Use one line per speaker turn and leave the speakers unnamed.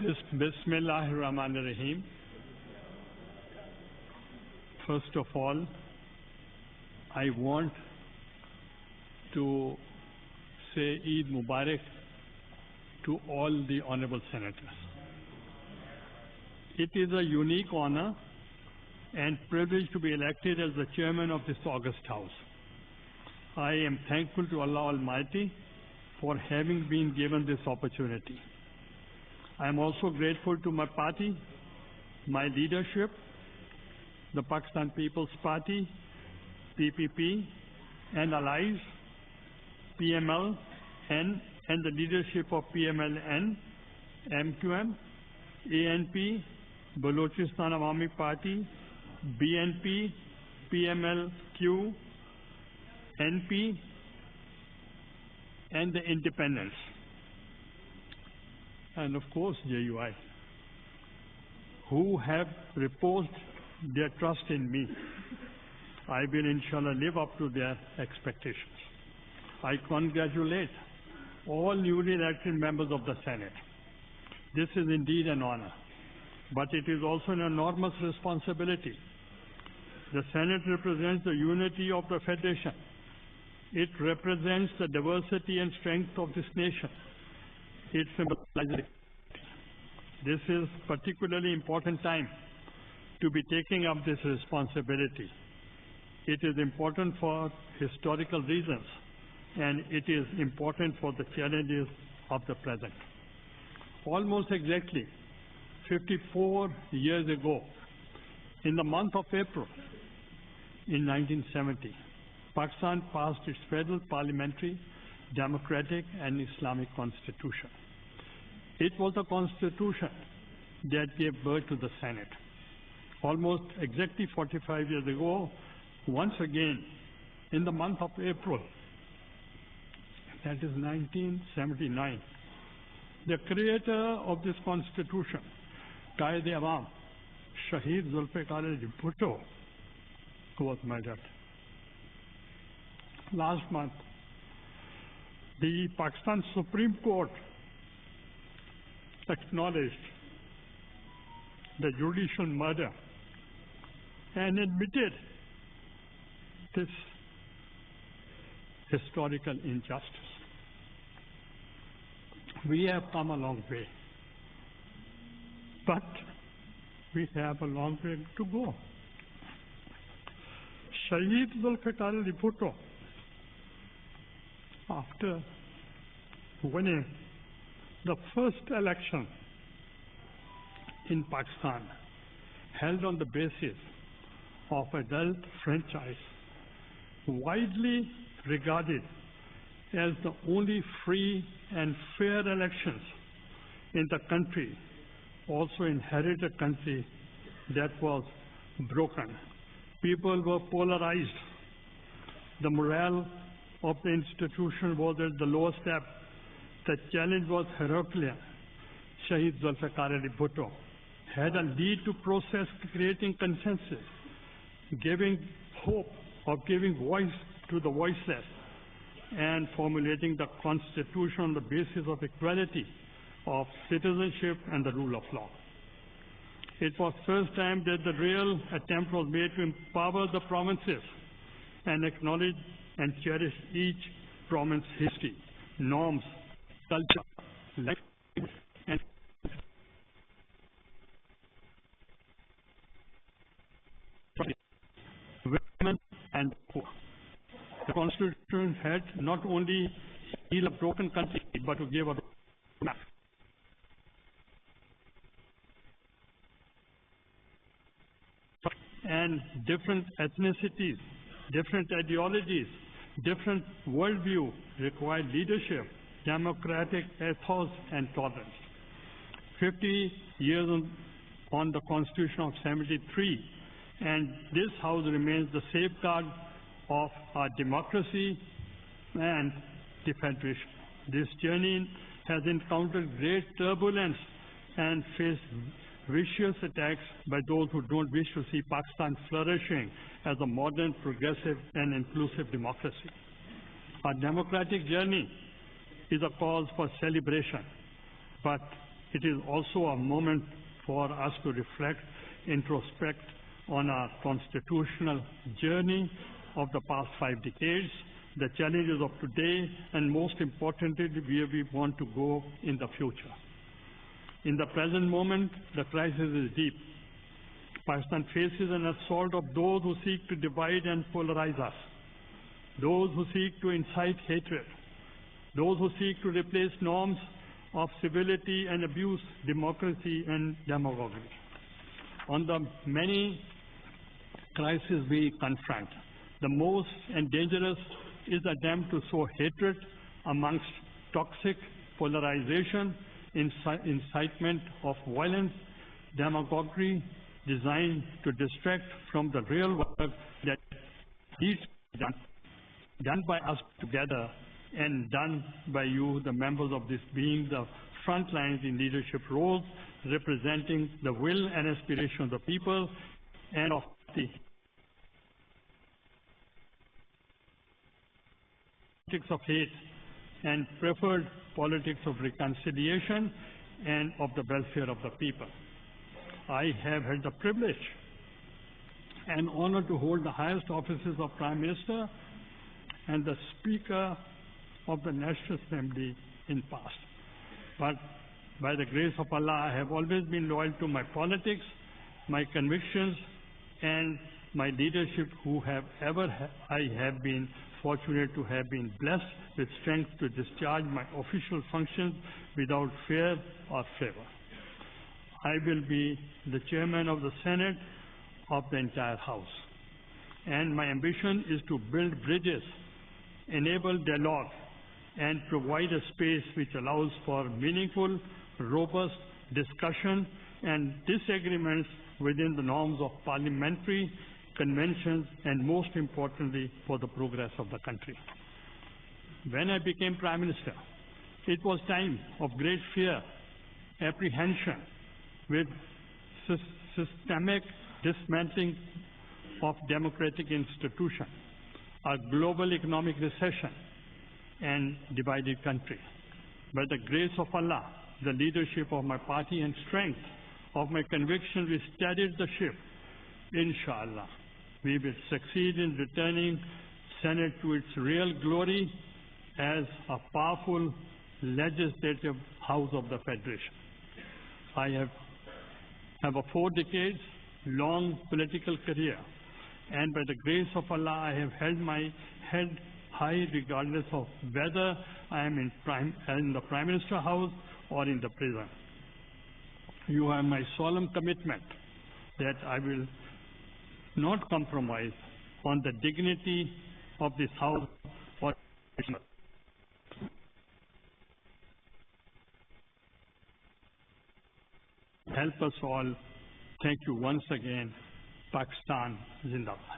Bismillahirrahmanirrahim. First of all, I want to say Eid Mubarak to all the honorable senators. It is a unique honor and privilege to be elected as the chairman of this august house. I am thankful to Allah Almighty for having been given this opportunity. I am also grateful to my party, my leadership, the Pakistan People's Party, PPP, and allies, PML, and the leadership of PMLN, MQM, ANP, Balochistan Awami Party, BNP, PMLQ, NP, and the independents, and of course JUI, who have reposed their trust in me. I will inshallah live up to their expectations. I congratulate all newly elected members of the Senate. This is indeed an honor, but it is also an enormous responsibility. The Senate represents the unity of the Federation. It represents the diversity and strength of this nation. It symbolizes. This is particularly important time to be taking up this responsibility. It is important for historical reasons, and it is important for the challenges of the present. Almost exactly 54 years ago, in the month of April in 1970, Pakistan passed its federal, parliamentary, democratic and Islamic constitution. It was a constitution that gave birth to the Senate. Almost exactly 45 years ago, once again, in the month of April, that is 1979, the creator of this constitution, Qaid-e-Awam, Shaheed Zulfikar Ali Bhutto, was murdered. Last month, the Pakistan Supreme Court acknowledged the judicial murder and admitted this historical injustice. We have come a long way, but we have a long way to go. Shaheed Zulfikar Ali Bhutto, after winning the first election in Pakistan, held on the basis of adult franchise, widely regarded as the only free and fair elections in the country, also inherited a country that was broken. People were polarized. The morale of the institution was at the lowest ebb. The challenge was Herculean. Shaheed Zulfikar Ali Bhutto had a lead to process creating consensus, giving hope of giving voice to the voiceless, and formulating the constitution on the basis of equality, of citizenship and the rule of law. It was first time that the real attempt was made to empower the provinces and acknowledge and cherish each province's history, norms, culture, language, and women and poor. The Constitution had not only healed a broken country, but to give a map. And different ethnicities, different ideologies, different worldview require leadership, democratic ethos, and tolerance. 50 years on the Constitution of 73, and this House remains the safeguard of our democracy and the Federation. This journey has encountered great turbulence and faced vicious attacks by those who don't wish to see Pakistan flourishing as a modern, progressive, and inclusive democracy. Our democratic journey is a cause for celebration, but It is also a moment for us to reflect, introspect on our constitutional journey of the past 5 decades, the challenges of today, and most importantly, where we want to go in the future. In the present moment, the crisis is deep. Pakistan faces an assault of those who seek to divide and polarize us, those who seek to incite hatred, those who seek to replace norms of civility and abuse democracy and demagoguery. On the many crises we confront, the most and dangerous is the attempt to sow hatred amongst toxic polarization, incitement of violence, demagoguery designed to distract from the real work that needs to be done by us together and done by you, the members of this being the front lines in leadership roles, representing the will and aspiration of the people and of the politics of hate and preferred politics of reconciliation and of the welfare of the people. I have had the privilege and honor to hold the highest offices of Prime Minister and the Speaker of the National Assembly in past. But by the grace of Allah, I have always been loyal to my politics, my convictions, and my leadership, I have been fortunate to have been blessed with strength to discharge my official functions without fear or favor. I will be the chairman of the Senate of the entire House, and my ambition is to build bridges, enable dialogue, and provide a space which allows for meaningful, robust discussion and disagreements within the norms of parliamentary conventions and, most importantly, for the progress of the country. When I became Prime Minister, it was time of great fear, apprehension, with systemic dismantling of democratic institutions, a global economic recession, and divided country. By the grace of Allah, the leadership of my party and strength of my conviction, we steadied the ship. Inshallah, we will succeed in returning Senate to its real glory as a powerful legislative house of the Federation. I have a 4 decades long political career, and by the grace of Allah, I have held my head high regardless of whether I am in the Prime Minister House or in the prison. You have my solemn commitment that I will not compromise on the dignity of this House or help us all. Thank you once again. Pakistan Zindabad.